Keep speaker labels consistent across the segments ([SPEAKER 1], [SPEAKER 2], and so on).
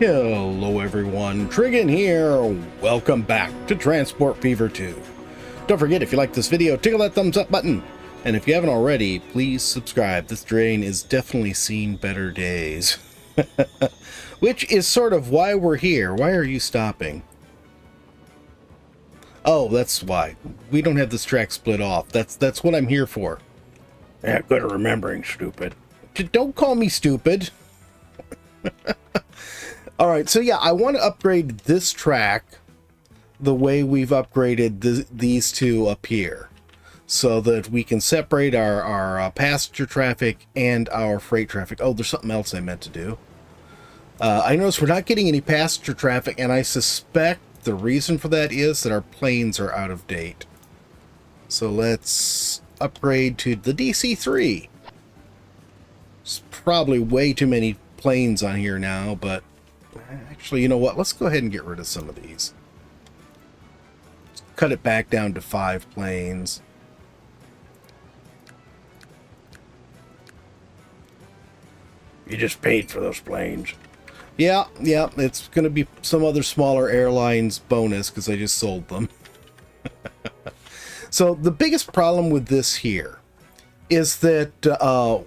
[SPEAKER 1] Hello everyone, Trigan here. Welcome back to Transport Fever 2. Don't forget, if you like this video, tickle that thumbs up button. And if you haven't already, please subscribe. This train is definitely seen better days. Which is sort of why we're here. Why are you stopping? Oh, that's why. We don't have this track split off. That's what I'm here for. Yeah, good at remembering, stupid. Don't call me stupid. Alright, so yeah, I want to upgrade this track the way we've upgraded these two up here, so that we can separate our passenger traffic and our freight traffic. Oh, there's something else I meant to do. I notice we're not getting any passenger traffic, and I suspect the reason for that is that our planes are out of date. So let's upgrade to the DC-3. There's probably way too many planes on here now, but actually, you know what? Let's go ahead and get rid of some of these. Let's cut it back down to 5 planes. You just paid for those planes. Yeah, it's going to be some other smaller airlines bonus because I just sold them. So the biggest problem with this here is that,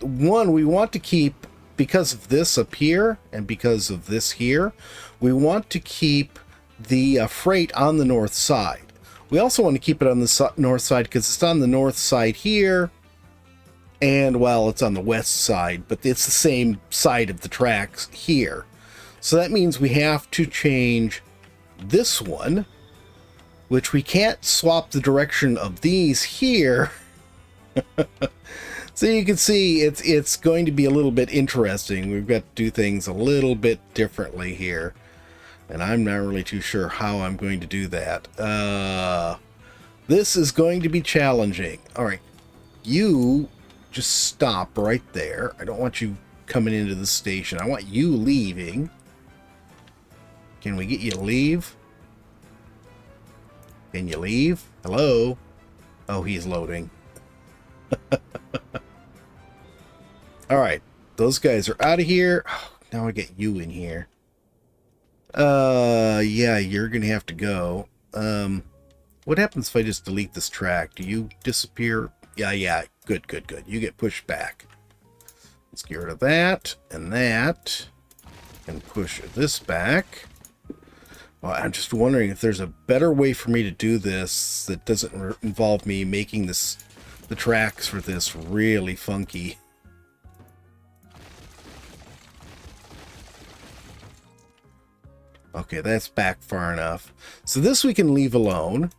[SPEAKER 1] one, we want to keep, because of this up here and because of this here, we want to keep the freight on the north side. We also want to keep it on the north side because it's on the north side here, and well, it's on the west side, but it's the same side of the tracks here. So that means we have to change this one, which we can't swap the direction of these here. So you can see it's going to be a little bit interesting. We've got to do things a little bit differently here, and I'm not really too sure how I'm going to do that. This is going to be challenging. All right, you just stop right there. I don't want you coming into the station. I want you leaving. Can we get you to leave? Can you leave? Hello? Oh, he's loading. Alright, those guys are out of here. Now I get you in here. Yeah, you're gonna have to go. What happens if I just delete this track? Do you disappear? Yeah, good. You get pushed back. Let's get rid of that, and push this back. Well, I'm just wondering if there's a better way for me to do this that doesn't involve me making the tracks for this really funky. Okay, that's back far enough. So this we can leave alone.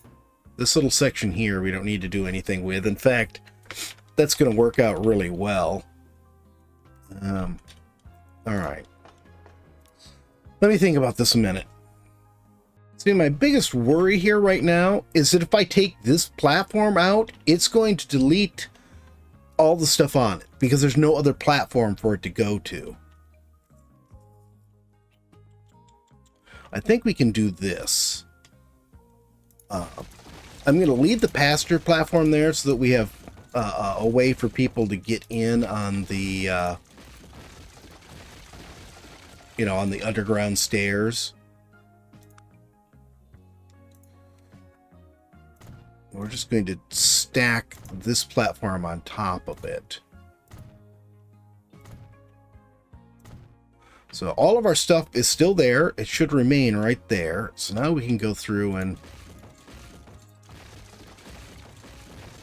[SPEAKER 1] This little section here we don't need to do anything with. In fact, that's going to work out really well. Alright. Let me think about this a minute. See, my biggest worry here right now is that if I take this platform out, it's going to delete all the stuff on it because there's no other platform for it to go to. I think we can do this. I'm going to leave the passenger platform there so that we have a way for people to get in on the, on the underground stairs. We're just going to stack this platform on top of it. So all of our stuff is still there. It should remain right there. So now we can go through and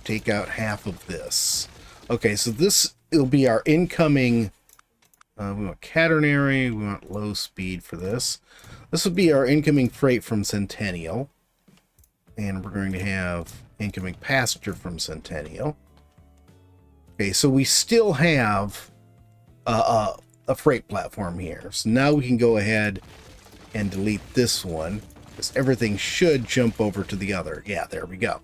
[SPEAKER 1] take out half of this. Okay, so this will be our incoming. We want Caternary. We want low speed for this. This will be our incoming freight from Centennial. And we're going to have incoming passenger from Centennial. Okay, so we still have a freight platform here. So now we can go ahead and delete this one, because everything should jump over to the other. Yeah, there we go.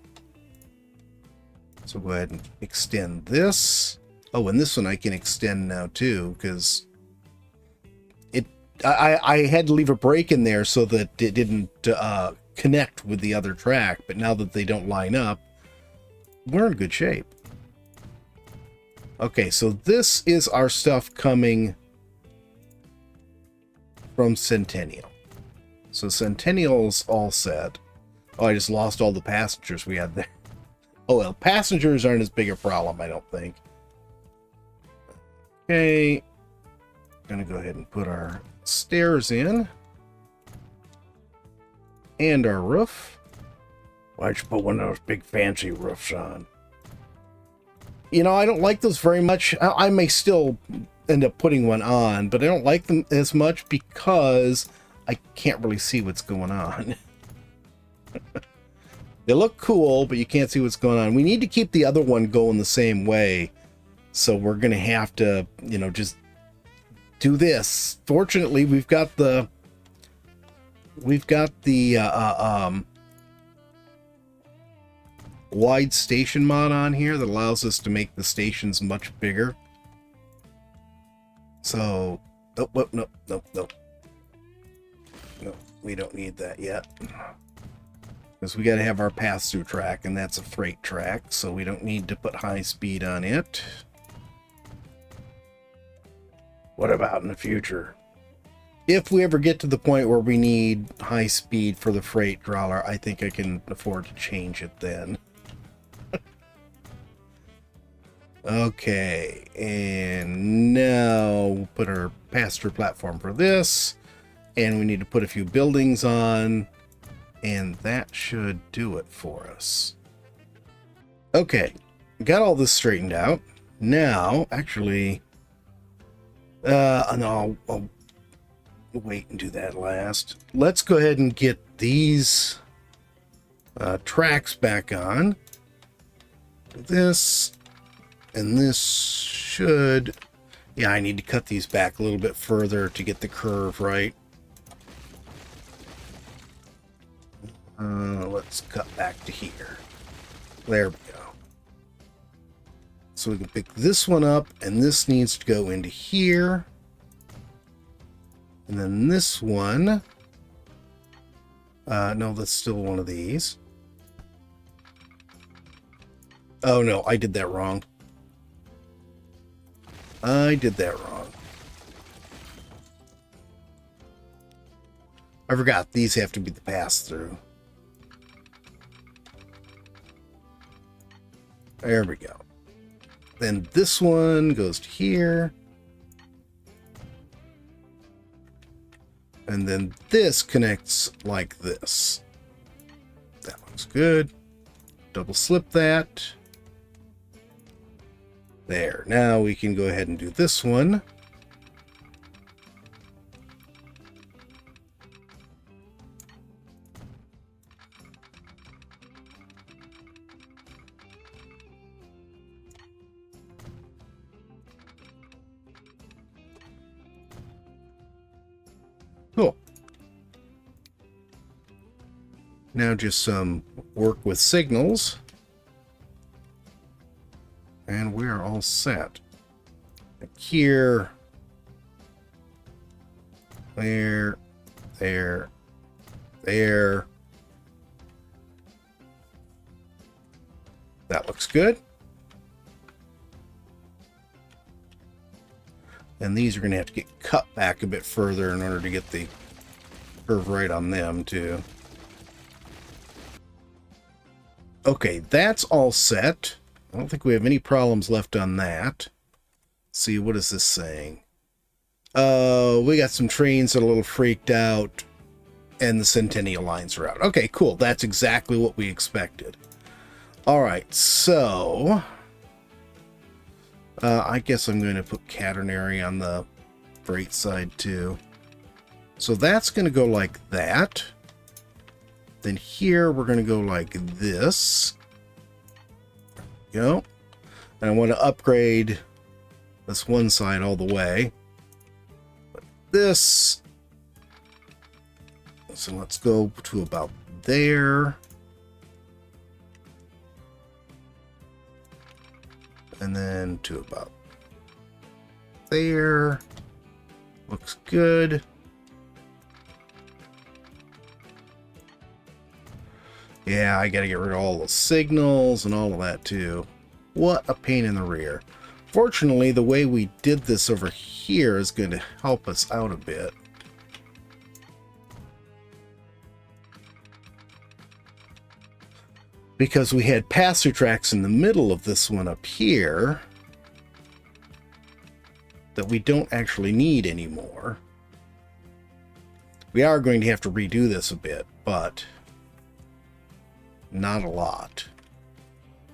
[SPEAKER 1] So go ahead and extend this. Oh, and this one I can extend now too, because I had to leave a break in there so that it didn't connect with the other track, but now that they don't line up, we're in good shape. Okay, so this is our stuff coming from Centennial. So Centennial's all set. Oh, I just lost all the passengers we had there. Oh well, passengers aren't as big a problem, I don't think. Okay. Gonna go ahead and put our stairs in. And our roof. Why'd you put one of those big fancy roofs on? You know, I don't like those very much. I may still end up putting one on, but I don't like them as much because I can't really see what's going on. They look cool, but you can't see what's going on. We need to keep the other one going the same way. So we're going to have to, you know, just do this. Fortunately, we've got the wide station mod on here that allows us to make the stations much bigger. So, oh, no, we don't need that yet. Because we got to have our pass-through track, and that's a freight track, so we don't need to put high speed on it. What about in the future? If we ever get to the point where we need high speed for the freight crawler, I think I can afford to change it then. Okay, and now we'll put our pass-through platform for this, and we need to put a few buildings on, and that should do it for us. Okay, got all this straightened out. Now, actually, no, I'll wait and do that last. Let's go ahead and get these tracks back on. This, and this should... Yeah, I need to cut these back a little bit further to get the curve right. Let's cut back to here. There we go. So we can pick this one up, and this needs to go into here. And then this one... no, that's still one of these. Oh no, I did that wrong. I did that wrong. I forgot these have to be the pass-through. There we go. Then this one goes to here. And then this connects like this. That looks good. Double slip that. There. Now we can go ahead and do this one. Cool. Now just some work with signals. And we are all set. Like here. There. There. There. That looks good. And these are going to have to get cut back a bit further in order to get the curve right on them too. Okay, that's all set. I don't think we have any problems left on that. Let's see, what is this saying? We got some trains that are a little freaked out, and the Centennial lines are out. Okay, cool. That's exactly what we expected. All right, so I guess I'm going to put Caternary on the freight side too. So that's going to go like that. Then here we're going to go like this. Go. And I want to upgrade this one side all the way. Like this. So let's go to about there. And then to about there. Looks good. Yeah, I gotta get rid of all the signals and all of that too. What a pain in the rear. Fortunately, the way we did this over here is going to help us out a bit. because we had pass-through tracks in the middle of this one up here that we don't actually need anymore. We are going to have to redo this a bit, but not a lot.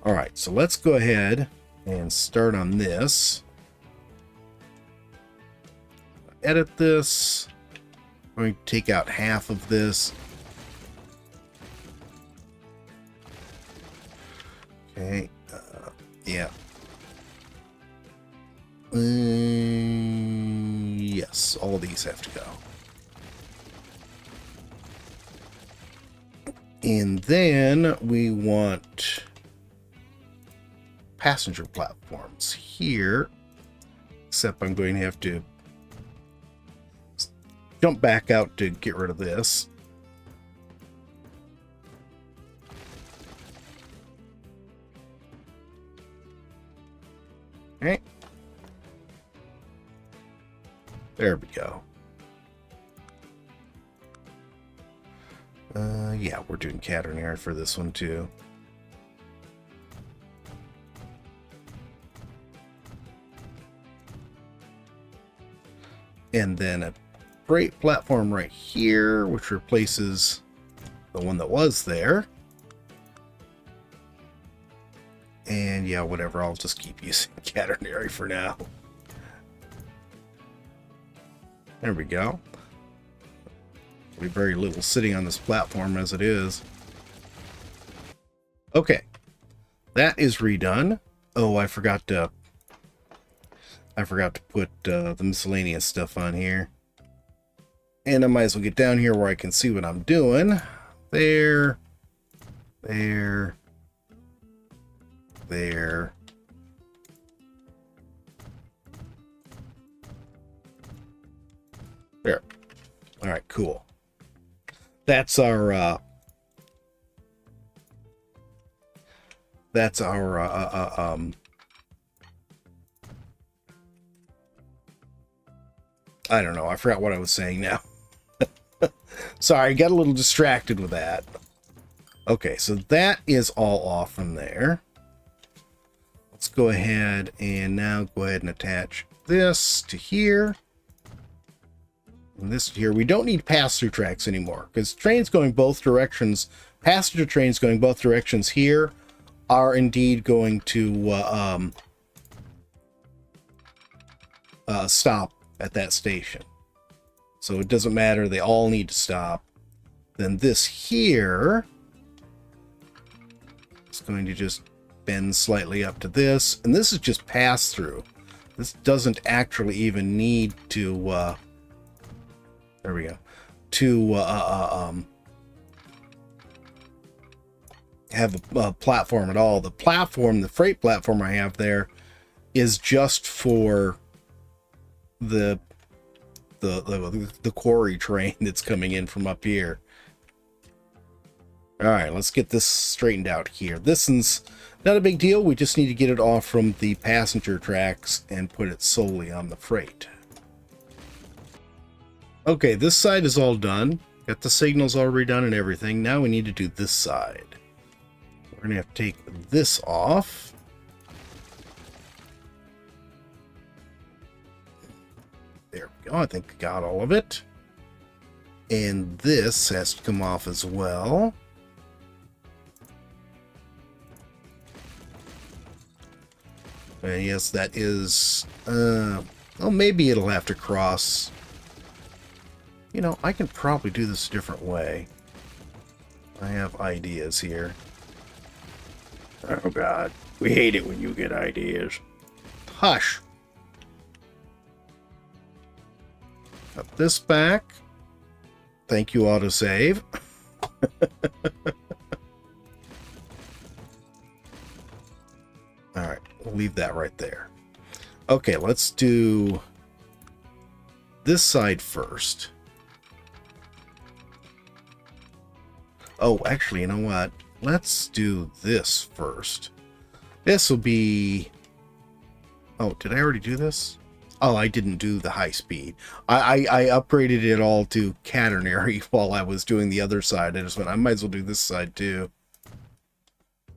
[SPEAKER 1] All right, so let's go ahead and start on this. Edit this. I'm going to take out half of this. Okay, yeah. Yes, all these have to go. And then we want passenger platforms here, except I'm going to have to jump back out to get rid of this. Okay. There we go. Yeah, we're doing Caternary for this one too. And then a freight platform right here, which replaces the one that was there. And yeah, whatever, I'll just keep using Caternary for now. There we go. Very little sitting on this platform as it is. Okay, that is redone. Oh, I forgot to put the miscellaneous stuff on here. And I might as well get down here where I can see what I'm doing. There, there, there. There. All right, cool. That's our I don't know. I forgot what I was saying now. Sorry, I got a little distracted with that. Okay, so that is all off from there. Let's go ahead and now go ahead and attach this to here. And this here, we don't need pass-through tracks anymore because trains going both directions, passenger trains going both directions here are indeed going to stop at that station. So it doesn't matter, they all need to stop. Then this here is going to just bend slightly up to this, and this is just pass-through. This doesn't actually even need to there we go. To have a platform at all. The platform, the freight platform I have there, is just for the quarry train that's coming in from up here. All right, let's get this straightened out here. This is not a big deal. We just need to get it off from the passenger tracks and put it solely on the freight. Okay, this side is all done. Got the signals all redone and everything. Now we need to do this side. We're going to have to take this off. There we go. I think I got all of it. And this has to come off as well. And yes, that is... well, maybe it'll have to cross... You know, I can probably do this a different way. I have ideas here. Oh God, we hate it when you get ideas. Hush. Cut this back. Thank you, autosave. Alright, we'll leave that right there. Okay, let's do this side first. Oh, actually, you know what? Let's do this first. This will be... Oh, did I already do this? Oh, I didn't do the high speed. I upgraded it all to Caternary while I was doing the other side. I just went, I might as well do this side too.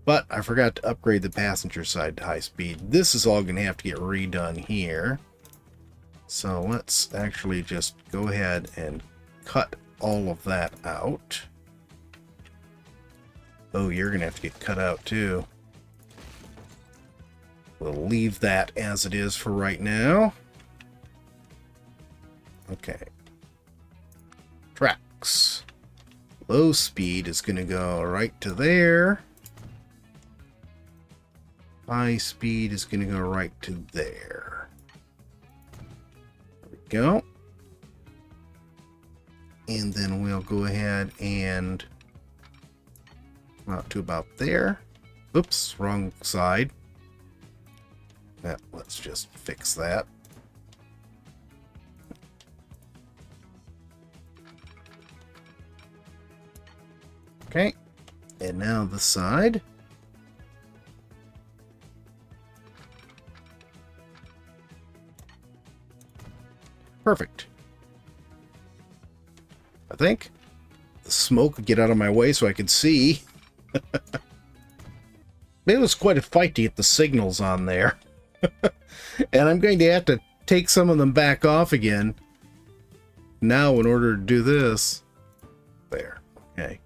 [SPEAKER 1] But I forgot to upgrade the passenger side to high speed. This is all going to have to get redone here. So let's actually just go ahead and cut all of that out. Oh, you're going to have to get cut out too. We'll leave that as it is for right now. Okay. Tracks. Low speed is going to go right to there. High speed is going to go right to there. There we go. And then we'll go ahead and come out to about there. Oops, wrong side. Let's just fix that. Okay, and now the side. Perfect. I think the smoke would get out of my way so I could see. It was quite a fight to get the signals on there. And I'm going to have to take some of them back off again now in order to do this. There. Okay.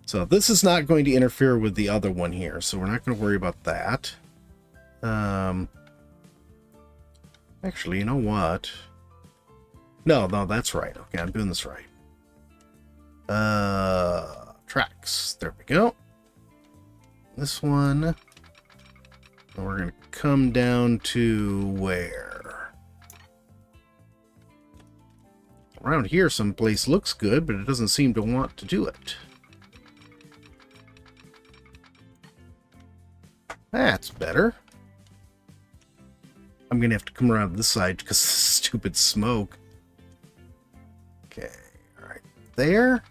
[SPEAKER 1] So this is not going to interfere with the other one here, so we're not going to worry about that. Actually, you know what? No, that's right. Okay, I'm doing this right. Tracks. There we go. This one. And we're going to come down to where? Around here someplace looks good, but it doesn't seem to want to do it. That's better. I'm going to have to come around this side because of stupid smoke. Okay, right there.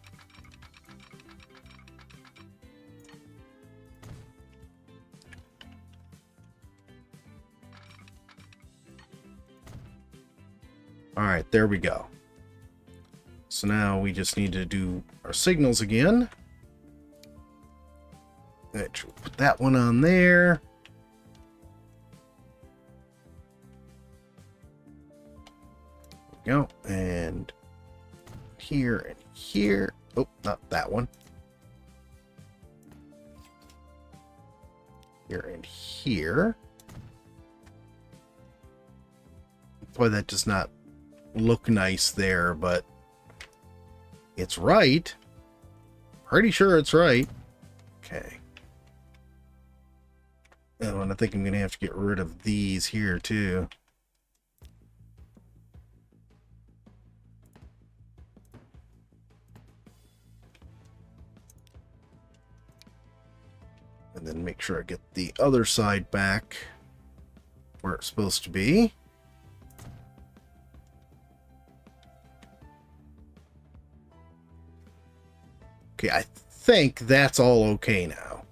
[SPEAKER 1] Alright, there we go. So now we just need to do our signals again. Which we'll put that one on there. There we go. And here and here. Oh, not that one. Here and here. Boy, that does not look nice there, but it's right. Pretty sure it's right. Okay. Oh, and I think I'm going to have to get rid of these here too. And then make sure I get the other side back where it's supposed to be. Okay, I think that's all okay now.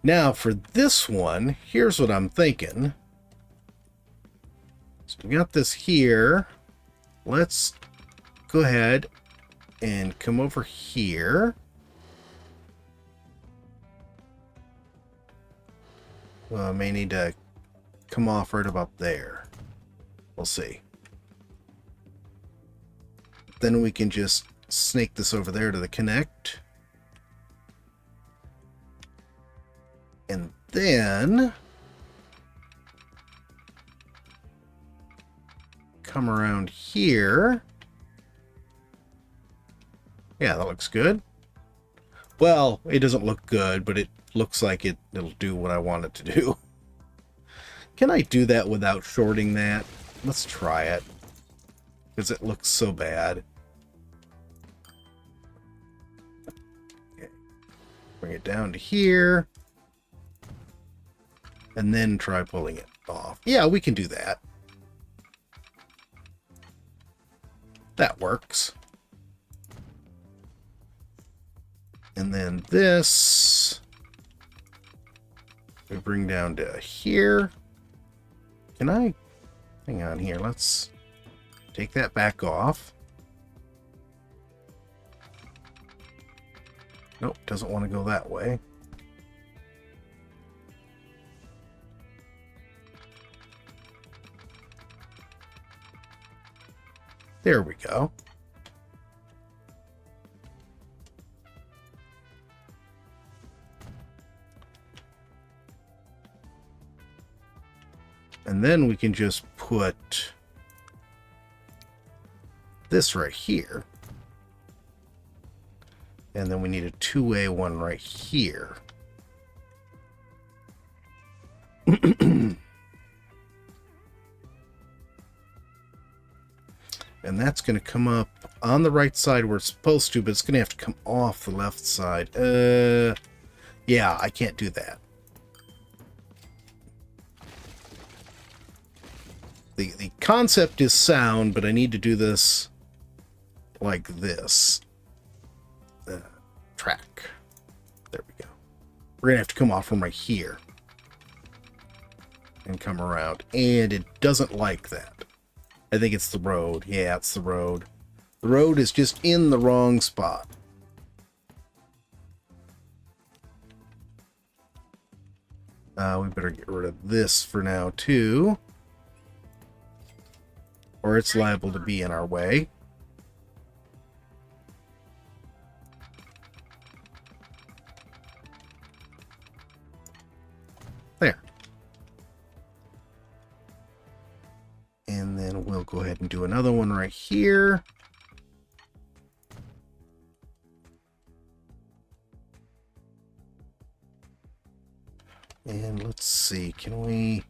[SPEAKER 1] Now for this one, here's what I'm thinking. So we got this here. Let's go ahead and come over here. Well, I may need to come off right about there. We'll see. Then we can just snake this over there to the connect. And then come around here. Yeah, that looks good. Well, it doesn't look good, but it looks like it'll do what I want it to do. Can I do that without shorting that? Let's try it. Because it looks so bad. Okay. Bring it down to here. And then try pulling it off. Yeah, we can do that. That works. And then this we bring down to here. Can I? Hang on here. Let's take that back off. Nope, doesn't want to go that way. There we go. And then we can just put this right here. And then we need a two-way one right here. And that's going to come up on the right side where it's supposed to, but it's going to have to come off the left side. Yeah, I can't do that. The concept is sound, but I need to do this like this. Track. There we go. We're going to have to come off from right here and come around. And it doesn't like that. I think it's the road. Yeah, it's the road. The road is just in the wrong spot. We better get rid of this for now, too. Or it's liable to be in our way. There. And then we'll go ahead and do another one right here. And let's see, can we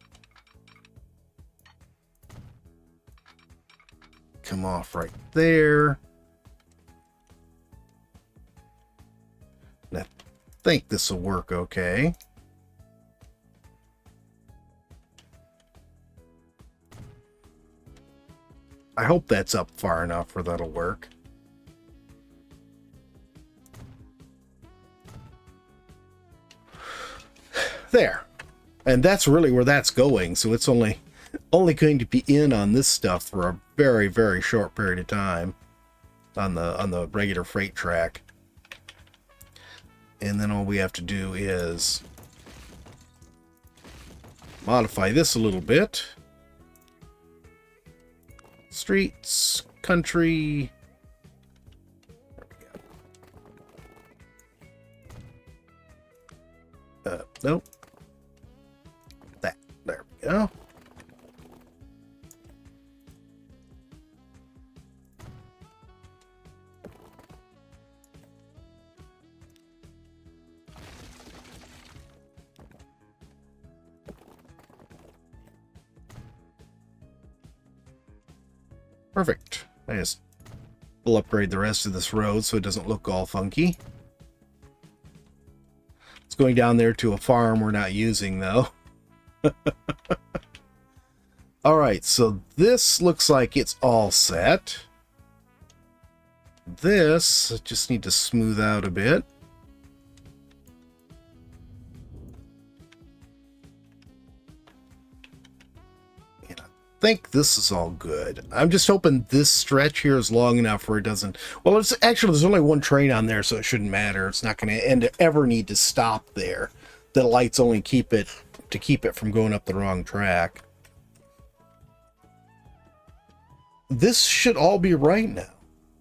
[SPEAKER 1] come off right there? And I think this will work okay. I hope that's up far enough where that'll work. There. And that's really where that's going, so it's only going to be in on this stuff for a very, very short period of time on the regular freight track. And then all we have to do is modify this a little bit. Streets, country. There we go. Nope. That. There we go. Perfect. We'll upgrade the rest of this road so it doesn't look all funky. It's going down there to a farm we're not using, though. Alright, so this looks like it's all set. This, I just need to smooth out a bit. I think this is all good. I'm just hoping this stretch here is long enough where it doesn't... Well, it's actually, there's only one train on there, so it shouldn't matter. It's not going to ever need to stop there. The lights only keep it from going up the wrong track. This should all be right now.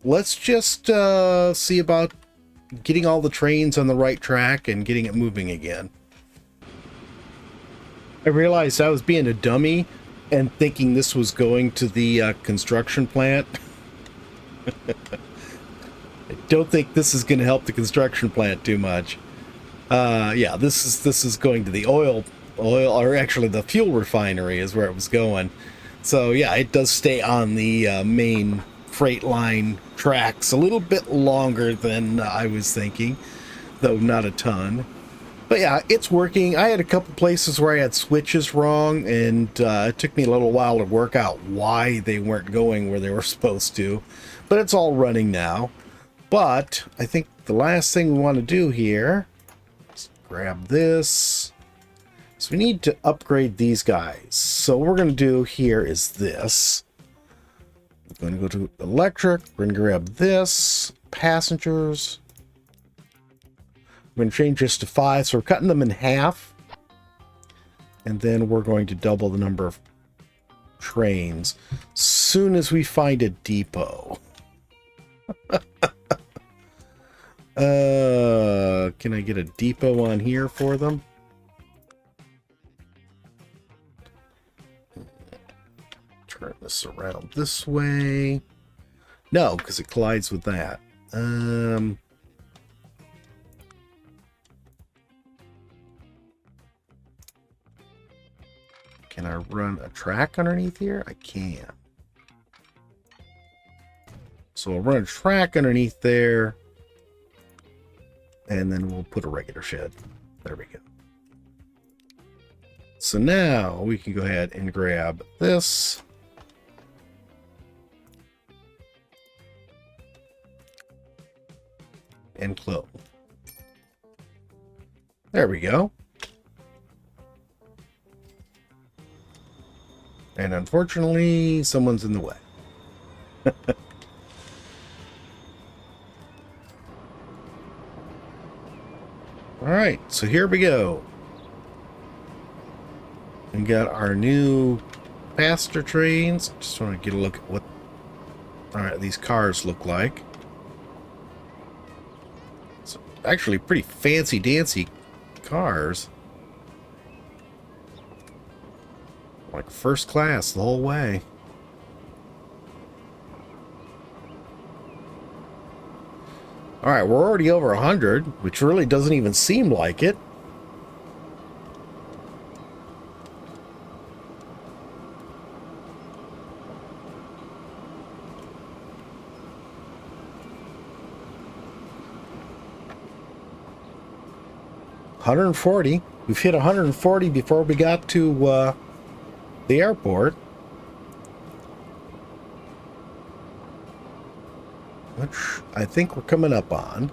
[SPEAKER 1] Let's just see about getting all the trains on the right track and getting it moving again. I realized I was being a dummy and thinking this was going to the construction plant. I don't think this is going to help the construction plant too much. Yeah, this is going to the oil, or actually the fuel refinery is where it was going. So yeah, it does stay on the main freight line tracks a little bit longer than I was thinking, though not a ton. But yeah, it's working. I had a couple places where I had switches wrong, and it took me a little while to work out why they weren't going where they were supposed to. But it's all running now. But I think the last thing we want to do here is grab this. So we need to upgrade these guys. So what we're going to do here is this. We're going to go to electric. We're going to grab this. Passengers. We're going to change this to 5, so we're cutting them in half. And then we're going to double the number of trains soon as we find a depot. Can I get a depot on here for them? Turn this around this way. No, because it collides with that. Can I run a track underneath here? I can. So I'll run a track underneath there. And then we'll put a regular shed. There we go. So now we can go ahead and grab this. And close. There we go. And unfortunately, someone's in the way. Alright, so here we go. We got our new passenger trains. Just want to get a look at what these cars look like. It's actually pretty fancy dancy cars. Like first class the whole way. Alright, we're already over 100, which really doesn't even seem like it. $140. We've hit 140 before we got to the airport. Which I think we're coming up on.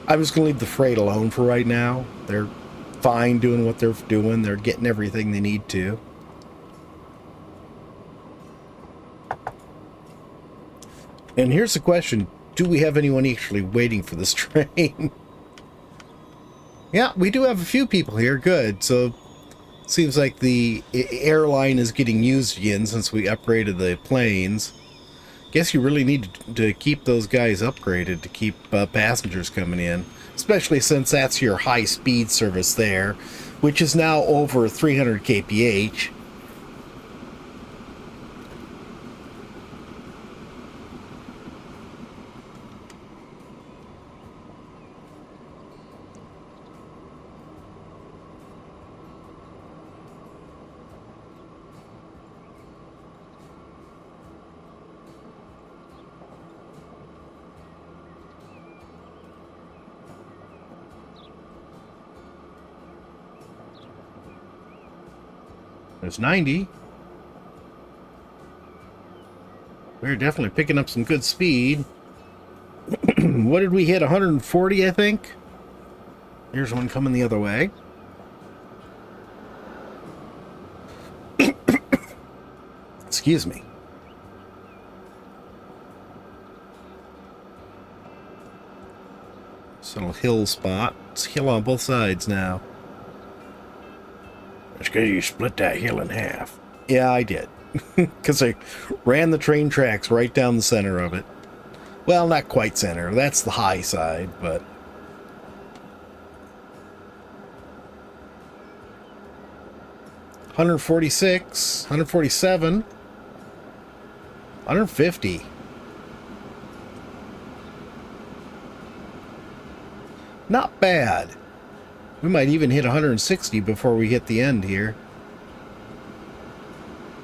[SPEAKER 1] I'm just going to leave the freight alone for right now. They're fine doing what they're doing. They're getting everything they need to. And here's the question. Do we have anyone actually waiting for this train? Yeah, we do have a few people here. Good. So, seems like the airline is getting used again since we upgraded the planes. Guess you really need to keep those guys upgraded to keep passengers coming in, especially since that's your high-speed service there, which is now over 300 kph. There's 90. We're definitely picking up some good speed. What did we hit? 140, I think? Here's one coming the other way. Excuse me. This little hill spot. It's hill on both sides now. It's because you split that hill in half. Yeah, I did. Because I ran the train tracks right down the center of it. Well, not quite center. That's the high side, but... $146, 147, 150. Not bad. We might even hit 160 before we hit the end here.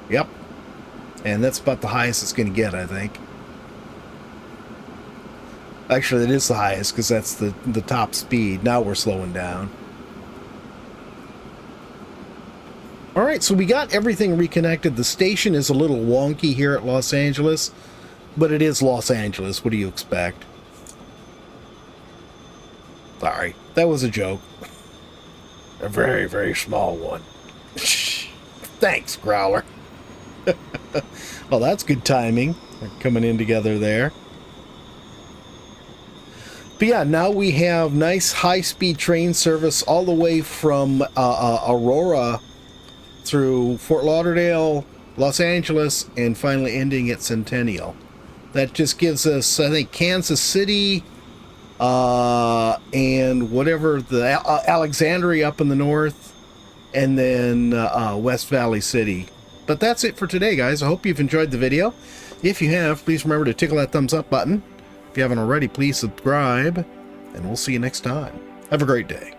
[SPEAKER 1] Yep. And that's about the highest it's going to get, I think. Actually, it is the highest because that's the top speed. Now we're slowing down. Alright, so we got everything reconnected. The station is a little wonky here at Los Angeles, but it is Los Angeles. What do you expect? Sorry, that was a joke. A very, very small one. Thanks, Growler. Well, that's good timing. They're coming in together there. But yeah, now we have nice high-speed train service all the way from Aurora through Fort Lauderdale, Los Angeles, and finally ending at Centennial. That just gives us, I think, Kansas City, and whatever, the Alexandria up in the north, and then West Valley City. But that's it for today, guys. I hope you've enjoyed the video. If you have, please remember to tickle that thumbs up button. If you haven't already, please subscribe, and we'll see you next time. Have a great day.